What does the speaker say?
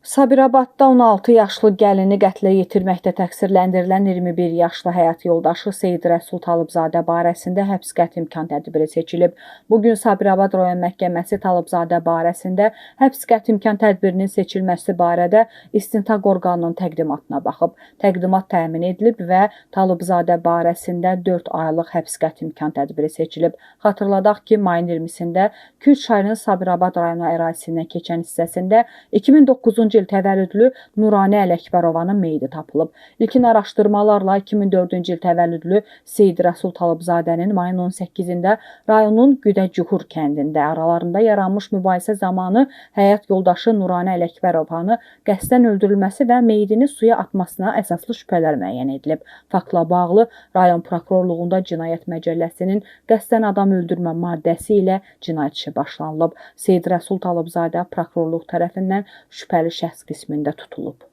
Sabirabadda 16 yaşlı gəlini qətlə yetirməkdə təqsirləndirilən 21 yaşlı həyat yoldaşı Seyid Rəsul Talıbzadə barəsində həbs qəti imkan tədbiri seçilib. Bugün Sabirabad rayon məhkəməsi Talıbzadə barəsində həbs qəti imkan tədbirinin seçilməsi barədə istintaq orqanının təqdimatına baxıb. Təqdimat təmin edilib və Talıbzadə barəsində 4 aylıq həbs qəti imkan tədbiri seçilib. Xatırladaq ki, mayın 20-sində Kür çayının Sabirabad rayonu ərazisindən keçən hissəsində 2009-cu il təvəllüdlü Nuranə Ələkbərovanın meyidi tapılıb. İlkin araşdırmalarla 2004-cü il təvəllüdlü Seyid Rəsul Talıbzadənin mayın 18-də rayonun Güdəcuhur kəndində aralarında yaranmış mübahisə zamanı həyat yoldaşı Nuranə Ələkbərovanı qəsdən öldürülməsi və meyidini suya atmasına əsaslı şübhələr müəyyən edilib. Faktla bağlı rayon prokurorluğunda Cinayət Məcəlləsinin qəsdən adam öldürmə maddəsi ilə cinayət işi başlanılıb. Seyid Rəsul Talıbzadə prokurorluq tərəfindən şübhəli şəxs qismində tutulub.